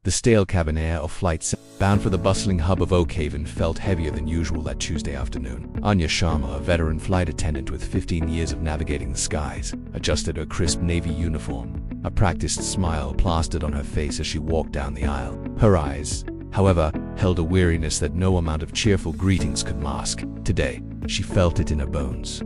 The stale cabin air of Flight 7, bound for the bustling hub of Oak Haven, felt heavier than usual that Tuesday afternoon. Anya Sharma, a veteran flight attendant with 15 years of navigating the skies, adjusted her crisp navy uniform, a practiced smile plastered on her face as she walked down the aisle. Her eyes, however, held a weariness that no amount of cheerful greetings could mask. Today, she felt it in her bones.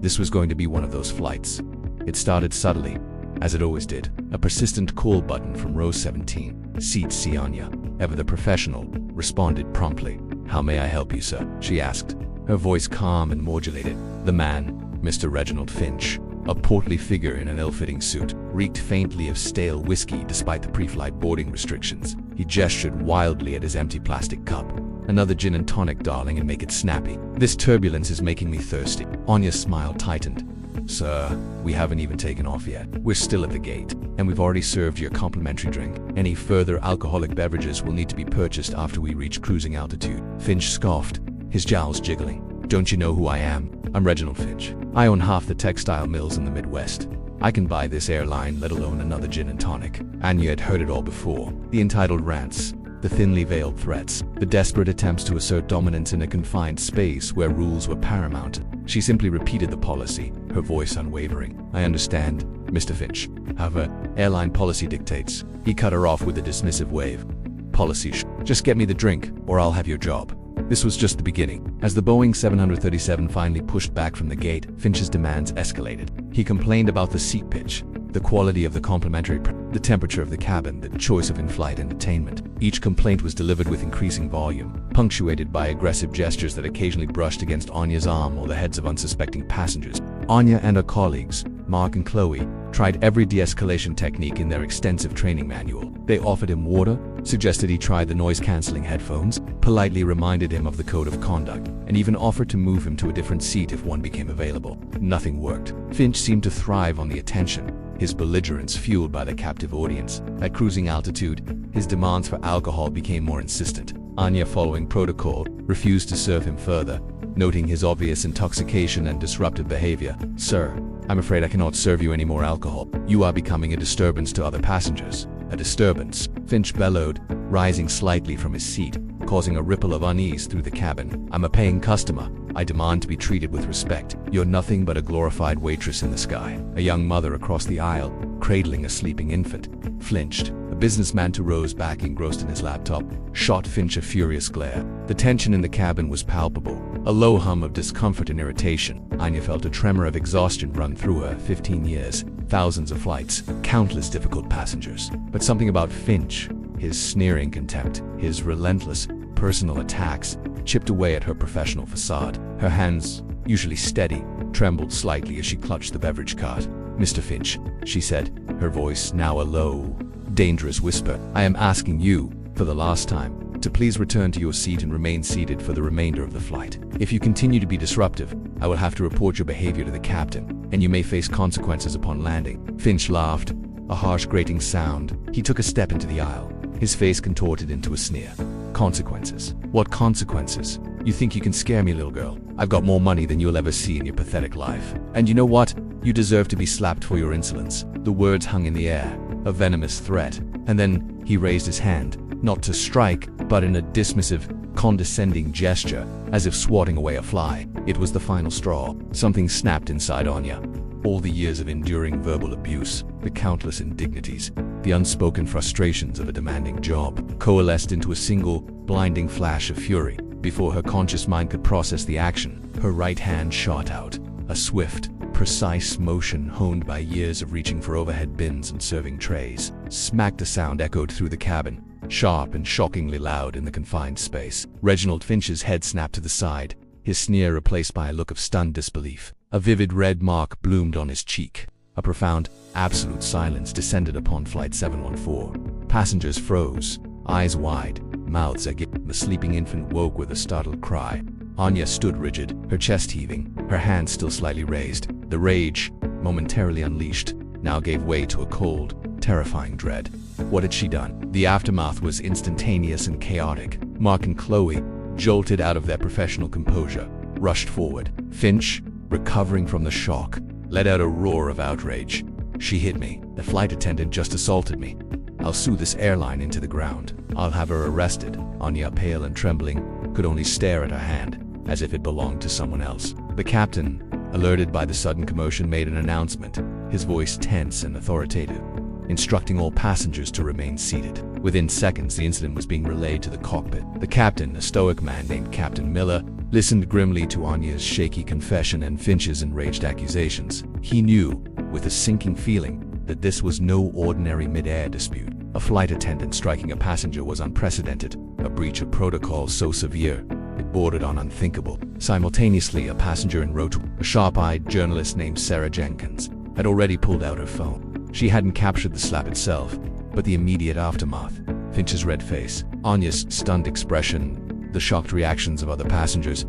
This was going to be one of those flights. It started subtly, as it always did. A persistent call button from row 17, seat C. Anya, ever the professional, responded promptly. "How may I help you, sir?" she asked, her voice calm and modulated. The man, Mr. Reginald Finch, a portly figure in an ill-fitting suit, reeked faintly of stale whiskey despite the pre-flight boarding restrictions. He gestured wildly at his empty plastic cup. "Another gin and tonic, darling, and make it snappy. This turbulence is making me thirsty." Anya's smile tightened. "Sir, we haven't even taken off yet. We're still at the gate, and we've already served your complimentary drink. Any further alcoholic beverages will need to be purchased after we reach cruising altitude." Finch scoffed, his jowls jiggling. "Don't you know who I am? I'm Reginald Finch. I own half the textile mills in the Midwest. I can buy this airline, let alone another gin and tonic." Anya had heard it all before. The entitled rants, the thinly veiled threats, the desperate attempts to assert dominance in a confined space where rules were paramount. She simply repeated the policy, her voice unwavering. "I understand, Mr. Finch. However, airline policy dictates." He cut her off with a dismissive wave. "Policy just get me the drink, or I'll have your job." This was just the beginning. As the Boeing 737 finally pushed back from the gate, Finch's demands escalated. He complained about the seat pitch, the quality of the complimentary, the temperature of the cabin, the choice of in-flight entertainment. Each complaint was delivered with increasing volume, punctuated by aggressive gestures that occasionally brushed against Anya's arm or the heads of unsuspecting passengers. Anya and her colleagues, Mark and Chloe, tried every de-escalation technique in their extensive training manual. They offered him water, suggested he try the noise-canceling headphones, politely reminded him of the code of conduct, and even offered to move him to a different seat if one became available. Nothing worked. Finch seemed to thrive on the attention, his belligerence fueled by the captive audience. At cruising altitude, his demands for alcohol became more insistent. Anya, following protocol, refused to serve him further, noting his obvious intoxication and disruptive behavior. "Sir, I'm afraid I cannot serve you any more alcohol. You are becoming a disturbance to other passengers." "A disturbance?" Finch bellowed, rising slightly from his seat, causing a ripple of unease through the cabin. "I'm a paying customer. I demand to be treated with respect. You're nothing but a glorified waitress in the sky." A young mother across the aisle, cradling a sleeping infant, flinched. A businessman to Rose, back engrossed in his laptop, shot Finch a furious glare. The tension in the cabin was palpable, a low hum of discomfort and irritation. Anya felt a tremor of exhaustion run through her. 15 years, thousands of flights, countless difficult passengers. But something about Finch, his sneering contempt, his relentless, personal attacks, chipped away at her professional facade. Her hands, usually steady, trembled slightly as she clutched the beverage cart. "Mr. Finch," she said, her voice now a low, dangerous whisper, "I am asking you, for the last time, to please return to your seat and remain seated for the remainder of the flight. If you continue to be disruptive, I will have to report your behavior to the captain, and you may face consequences upon landing." Finch laughed, a harsh grating sound. He took a step into the aisle, his face contorted into a sneer. "Consequences? What consequences? You think you can scare me, little girl? I've got more money than you'll ever see in your pathetic life. And you know what? You deserve to be slapped for your insolence." The words hung in the air, a venomous threat, and then he raised his hand, not to strike, but in a dismissive, condescending gesture, as if swatting away a fly. It was the final straw. Something snapped inside Anya. All the years of enduring verbal abuse, the countless indignities, the unspoken frustrations of a demanding job, coalesced into a single, blinding flash of fury. Before her conscious mind could process the action, her right hand shot out, a swift, precise motion honed by years of reaching for overhead bins and serving trays. Smack! The sound echoed through the cabin, sharp and shockingly loud in the confined space. Reginald Finch's head snapped to the side, his sneer replaced by a look of stunned disbelief. A vivid red mark bloomed on his cheek. A profound, absolute silence descended upon Flight 714. Passengers froze, eyes wide, mouths agape. The sleeping infant woke with a startled cry. Anya stood rigid, her chest heaving, her hands still slightly raised. The rage, momentarily unleashed, now gave way to a cold, terrifying dread. What had she done? The aftermath was instantaneous and chaotic. Mark and Chloe, jolted out of their professional composure, rushed forward. Finch, recovering from the shock, let out a roar of outrage. "She hit me. The flight attendant just assaulted me. I'll sue this airline into the ground. I'll have her arrested." Anya, pale and trembling, could only stare at her hand, as if it belonged to someone else. The captain, alerted by the sudden commotion, made an announcement, his voice tense and authoritative, instructing all passengers to remain seated. Within seconds, the incident was being relayed to the cockpit. The captain, a stoic man named Captain Miller, listened grimly to Anya's shaky confession and Finch's enraged accusations. He knew, with a sinking feeling, that this was no ordinary mid-air dispute. A flight attendant striking a passenger was unprecedented, a breach of protocol so severe it bordered on unthinkable. Simultaneously, a passenger en route, a sharp-eyed journalist named Sarah Jenkins, had already pulled out her phone. She hadn't captured the slap itself, but the immediate aftermath. Finch's red face, Anya's stunned expression, the shocked reactions of other passengers,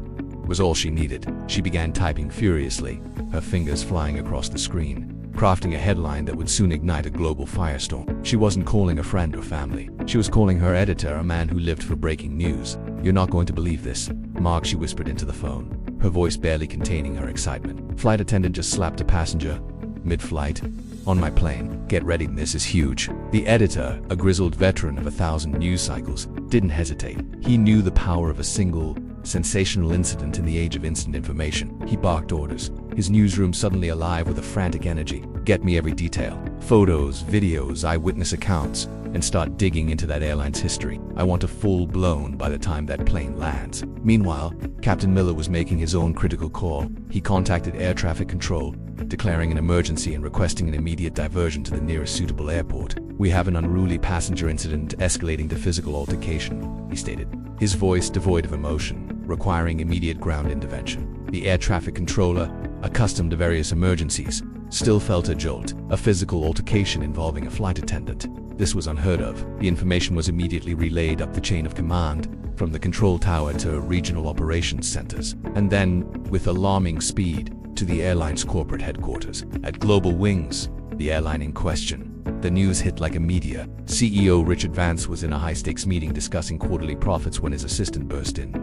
was all she needed. She began typing furiously, her fingers flying across the screen, crafting a headline that would soon ignite a global firestorm. She wasn't calling a friend or family. She was calling her editor, a man who lived for breaking news. "You're not going to believe this, Mark," she whispered into the phone, her voice barely containing her excitement. "Flight attendant just slapped a passenger, mid-flight, on my plane. Get ready, this is huge." The editor, a grizzled veteran of 1,000 news cycles, didn't hesitate. He knew the power of a single, sensational incident in the age of instant information. He barked orders, his newsroom suddenly alive with a frantic energy. "Get me every detail. Photos, videos, eyewitness accounts, and start digging into that airline's history. I want a full-blown by the time that plane lands." Meanwhile, Captain Miller was making his own critical call. He contacted air traffic control, declaring an emergency and requesting an immediate diversion to the nearest suitable airport. "We have an unruly passenger incident escalating to physical altercation," he stated, his voice devoid of emotion, requiring immediate ground intervention. The air traffic controller, accustomed to various emergencies, still felt a jolt. A physical altercation involving a flight attendant. This was unheard of. The information was immediately relayed up the chain of command, from the control tower to regional operations centers, and then, with alarming speed, to the airline's corporate headquarters. At Global Wings, the airline in question, the news hit like a meteor. CEO Richard Vance was in a high-stakes meeting discussing quarterly profits when his assistant burst in.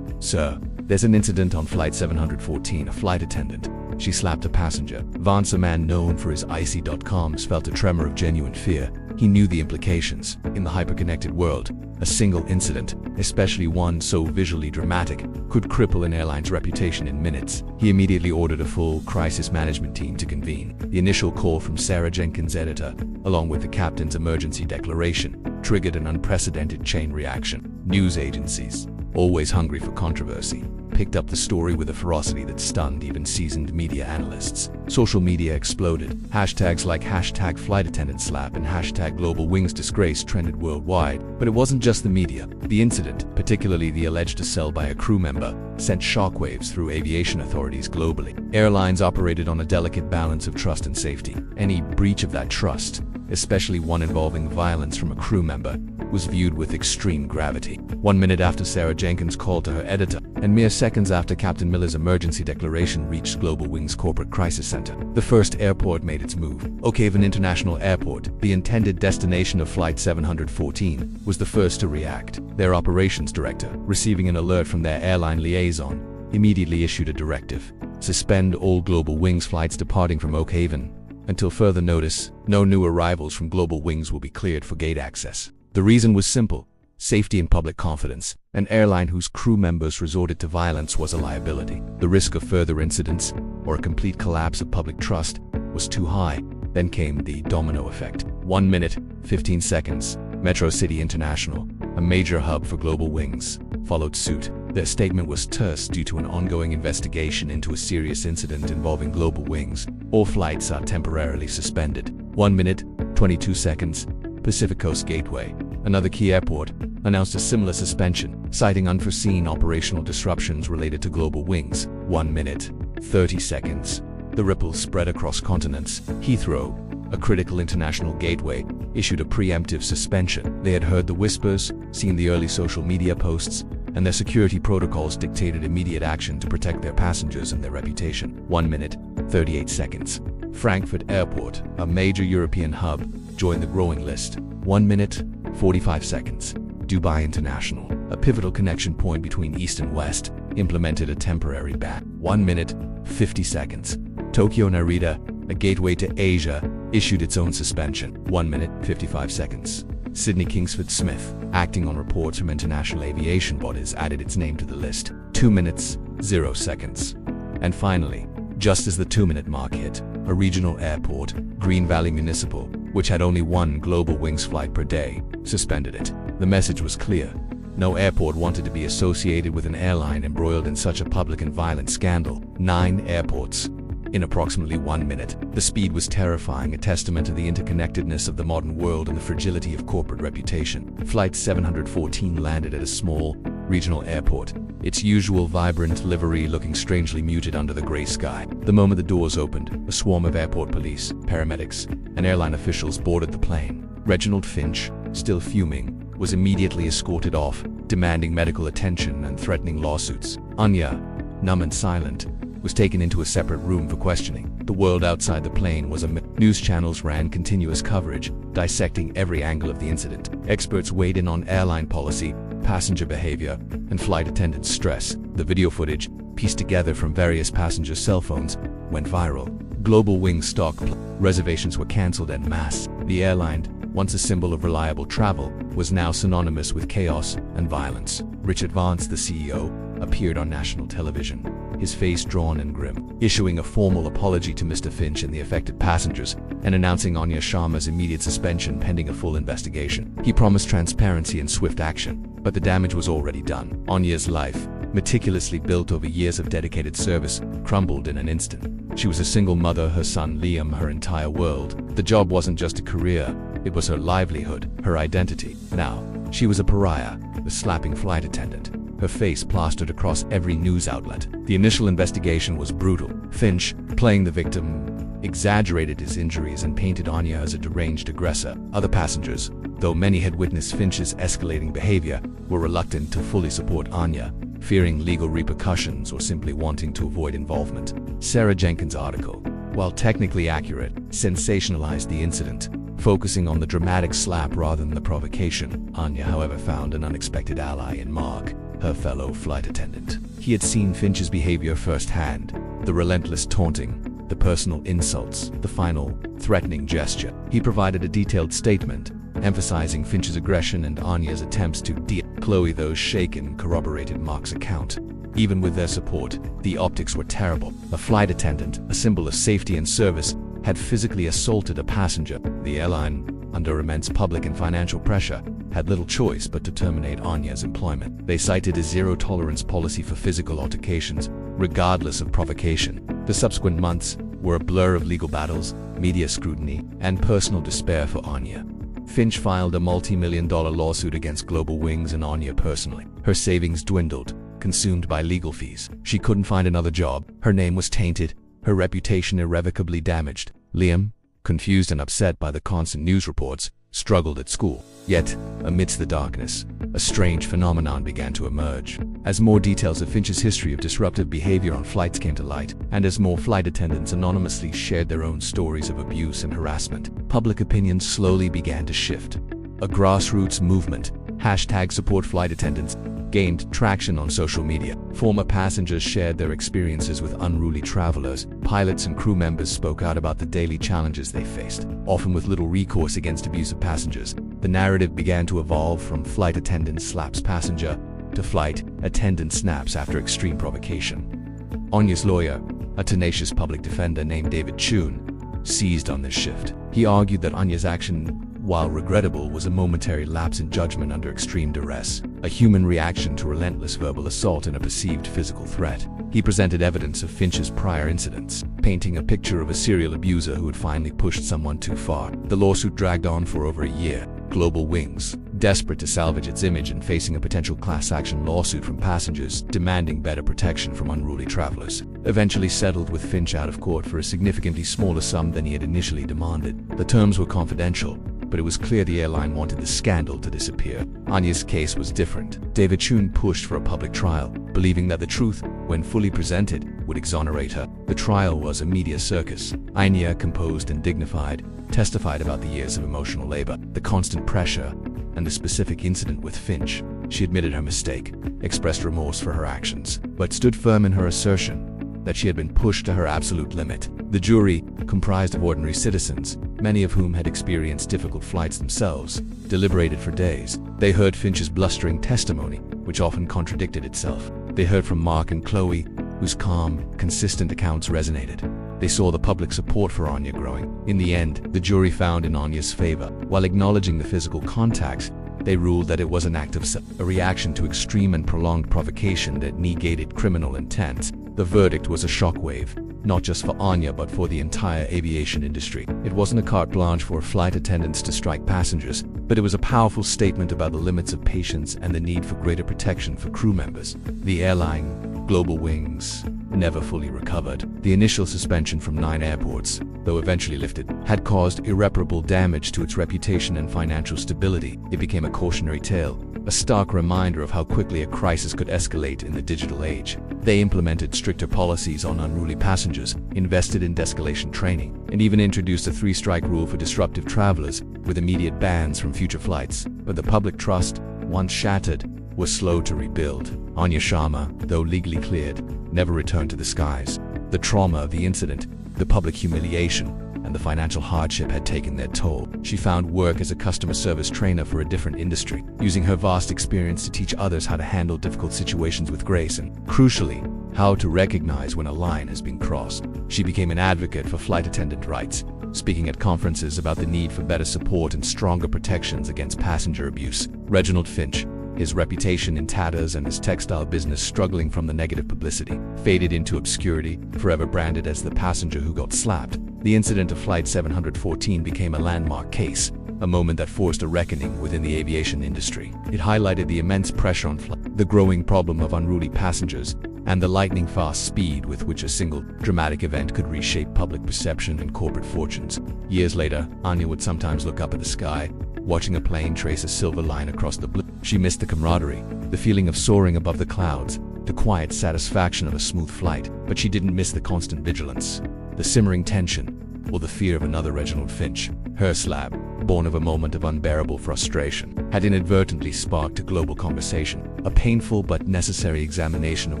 "Sir, there's an incident on Flight 714, a flight attendant. She slapped a passenger." Vance, a man known for his icy.coms, felt a tremor of genuine fear. He knew the implications. In the hyper-connected world, a single incident, especially one so visually dramatic, could cripple an airline's reputation in minutes. He immediately ordered a full crisis management team to convene. The initial call from Sarah Jenkins' editor, along with the captain's emergency declaration, triggered an unprecedented chain reaction. News agencies, always hungry for controversy, picked up the story with a ferocity that stunned even seasoned media analysts. Social media exploded. Hashtags like #FlightAttendantSlap and #GlobalWingsDisgrace trended worldwide. But it wasn't just the media. The incident, particularly the alleged assault by a crew member, sent shockwaves through aviation authorities globally. Airlines operated on a delicate balance of trust and safety. Any breach of that trust, especially one involving violence from a crew member, was viewed with extreme gravity. 1 minute after Sarah Jenkins called to her editor, and mere seconds after Captain Miller's emergency declaration reached Global Wings' corporate crisis center, the first airport made its move. Oakhaven International Airport, the intended destination of Flight 714, was the first to react. Their operations director, receiving an alert from their airline liaison, immediately issued a directive: suspend all Global Wings flights departing from Oakhaven. Until further notice, no new arrivals from Global Wings will be cleared for gate access. The reason was simple: safety and public confidence. An airline whose crew members resorted to violence was a liability. The risk of further incidents, or a complete collapse of public trust, was too high. Then came the domino effect. 1 minute, 15 seconds. Metro City International, a major hub for Global Wings, followed suit. Their statement was terse due to an ongoing investigation into a serious incident involving Global Wings. All flights are temporarily suspended. 1 minute, 22 seconds. Pacific Coast Gateway, another key airport, announced a similar suspension, citing unforeseen operational disruptions related to Global Wings. 1 minute, 30 seconds. The ripples spread across continents. Heathrow, a critical international gateway, issued a preemptive suspension. They had heard the whispers, seen the early social media posts, and their security protocols dictated immediate action to protect their passengers and their reputation. 1 minute, 38 seconds. Frankfurt Airport, a major European hub, joined the growing list. 1 minute, 45 seconds. Dubai International, a pivotal connection point between East and West, implemented a temporary ban. 1 minute, 50 seconds. Tokyo Narita, a gateway to Asia, issued its own suspension. 1 minute, 55 seconds. Sydney Kingsford Smith, acting on reports from international aviation bodies, added its name to the list. 2 minutes, 0 seconds. And finally, just as the 2-minute mark hit, a regional airport, Green Valley Municipal, which had only one Global Wings flight per day, suspended it. The message was clear. No airport wanted to be associated with an airline embroiled in such a public and violent scandal. 9 airports. In approximately 1 minute, the speed was terrifying, a testament to the interconnectedness of the modern world and the fragility of corporate reputation. Flight 714 landed at a small, regional airport, its usual vibrant livery looking strangely muted under the gray sky. The moment the doors opened, a swarm of airport police, paramedics, and airline officials boarded the plane. Reginald Finch, still fuming, was immediately escorted off, demanding medical attention and threatening lawsuits. Anya, numb and silent, was taken into a separate room for questioning. The world outside the plane was a news channels ran continuous coverage, dissecting every angle of the incident. Experts weighed in on airline policy, passenger behavior, and flight attendant stress. The video footage, pieced together from various passengers' cell phones, went viral. Global Wings stock reservations were cancelled en masse. The airline, once a symbol of reliable travel, was now synonymous with chaos and violence. Richard Vance, the CEO, appeared on national television, his face drawn and grim, issuing a formal apology to Mr. Finch and the affected passengers, and announcing Anya Sharma's immediate suspension pending a full investigation. He promised transparency and swift action, but the damage was already done. Anya's life, meticulously built over years of dedicated service, crumbled in an instant. She was a single mother, her son Liam her entire world. The job wasn't just a career, it was her livelihood, her identity. Now, she was a pariah, a slapping flight attendant, her face plastered across every news outlet. The initial investigation was brutal. Finch, playing the victim, exaggerated his injuries and painted Anya as a deranged aggressor. Other passengers, though many had witnessed Finch's escalating behavior, were reluctant to fully support Anya, fearing legal repercussions or simply wanting to avoid involvement. Sarah Jenkins' article, while technically accurate, sensationalized the incident, focusing on the dramatic slap rather than the provocation. Anya, however, found an unexpected ally in Mark, her fellow flight attendant. He had seen Finch's behavior firsthand, the relentless taunting, the personal insults, the final, threatening gesture. He provided a detailed statement, emphasizing Finch's aggression and Anya's attempts to Chloe, those shaken, corroborated Mark's account. Even with their support, the optics were terrible. A flight attendant, a symbol of safety and service, had physically assaulted a passenger. The airline, under immense public and financial pressure, had little choice but to terminate Anya's employment. They cited a zero-tolerance policy for physical altercations, regardless of provocation. The subsequent months were a blur of legal battles, media scrutiny, and personal despair for Anya. Finch filed a multi-million-dollar lawsuit against Global Wings and Anya personally. Her savings dwindled, consumed by legal fees. She couldn't find another job, her name was tainted, her reputation irrevocably damaged. Liam, confused and upset by the constant news reports, struggled at school. Yet, amidst the darkness, a strange phenomenon began to emerge. As more details of Finch's history of disruptive behavior on flights came to light, and as more flight attendants anonymously shared their own stories of abuse and harassment, public opinion slowly began to shift. A grassroots movement, #SupportFlightAttendants, gained traction on social media. Former passengers shared their experiences with unruly travelers. Pilots and crew members spoke out about the daily challenges they faced, often with little recourse against abusive passengers. The narrative began to evolve from flight attendant slaps passenger to flight attendant snaps after extreme provocation. Anya's lawyer, a tenacious public defender named David Chun, seized on this shift. He argued that Anya's action, while regrettable, was a momentary lapse in judgment under extreme duress, a human reaction to relentless verbal assault and a perceived physical threat. He presented evidence of Finch's prior incidents, painting a picture of a serial abuser who had finally pushed someone too far. The lawsuit dragged on for over a year. Global Wings, desperate to salvage its image and facing a potential class action lawsuit from passengers demanding better protection from unruly travelers, eventually settled with Finch out of court for a significantly smaller sum than he had initially demanded. The terms were confidential, but it was clear the airline wanted the scandal to disappear. Anya's case was different. David Chun pushed for a public trial, believing that the truth, when fully presented, would exonerate her. The trial was a media circus. Anya, composed and dignified, testified about the years of emotional labor, the constant pressure, and the specific incident with Finch. She admitted her mistake, expressed remorse for her actions, but stood firm in her assertion that she had been pushed to her absolute limit. The jury, comprised of ordinary citizens, many of whom had experienced difficult flights themselves, deliberated for days. They heard Finch's blustering testimony, which often contradicted itself. They heard from Mark and Chloe, whose calm, consistent accounts resonated. They saw the public support for Anya growing. In the end, the jury found in Anya's favor. While acknowledging the physical contact, they ruled that it was an act of a reaction to extreme and prolonged provocation that negated criminal intent. The verdict was a shockwave, not just for Anya but for the entire aviation industry. It wasn't a carte blanche for flight attendants to strike passengers, but it was a powerful statement about the limits of patience and the need for greater protection for crew members. The airline, Global Wings, never fully recovered. The initial suspension from 9 airports, though eventually lifted, had caused irreparable damage to its reputation and financial stability. It became a cautionary tale, a stark reminder of how quickly a crisis could escalate in the digital age. They implemented stricter policies on unruly passengers, invested in de-escalation training, and even introduced a 3-strike rule for disruptive travelers, with immediate bans from future flights. But the public trust, once shattered, was slow to rebuild. Anya Sharma, though legally cleared, never returned to the skies. The trauma of the incident, the public humiliation, and the financial hardship had taken their toll. She found work as a customer service trainer for a different industry, using her vast experience to teach others how to handle difficult situations with grace and, crucially, how to recognize when a line has been crossed. She became an advocate for flight attendant rights, speaking at conferences about the need for better support and stronger protections against passenger abuse. Reginald Finch, his reputation in tatters and his textile business struggling from the negative publicity, faded into obscurity, forever branded as the passenger who got slapped. The incident of Flight 714 became a landmark case, a moment that forced a reckoning within the aviation industry. It highlighted the immense pressure on flight, the growing problem of unruly passengers, and the lightning-fast speed with which a single dramatic event could reshape public perception and corporate fortunes. Years later, Anya would sometimes look up at the sky, watching a plane trace a silver line across the blue. She missed the camaraderie, the feeling of soaring above the clouds, the quiet satisfaction of a smooth flight. But she didn't miss the constant vigilance, the simmering tension, or the fear of another Reginald Finch. Her slap, born of a moment of unbearable frustration, had inadvertently sparked a global conversation, a painful but necessary examination of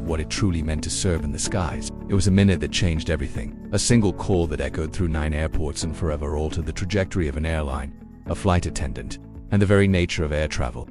what it truly meant to serve in the skies. It was a minute that changed everything, a single call that echoed through 9 airports and forever altered the trajectory of an airline, a flight attendant, and the very nature of air travel.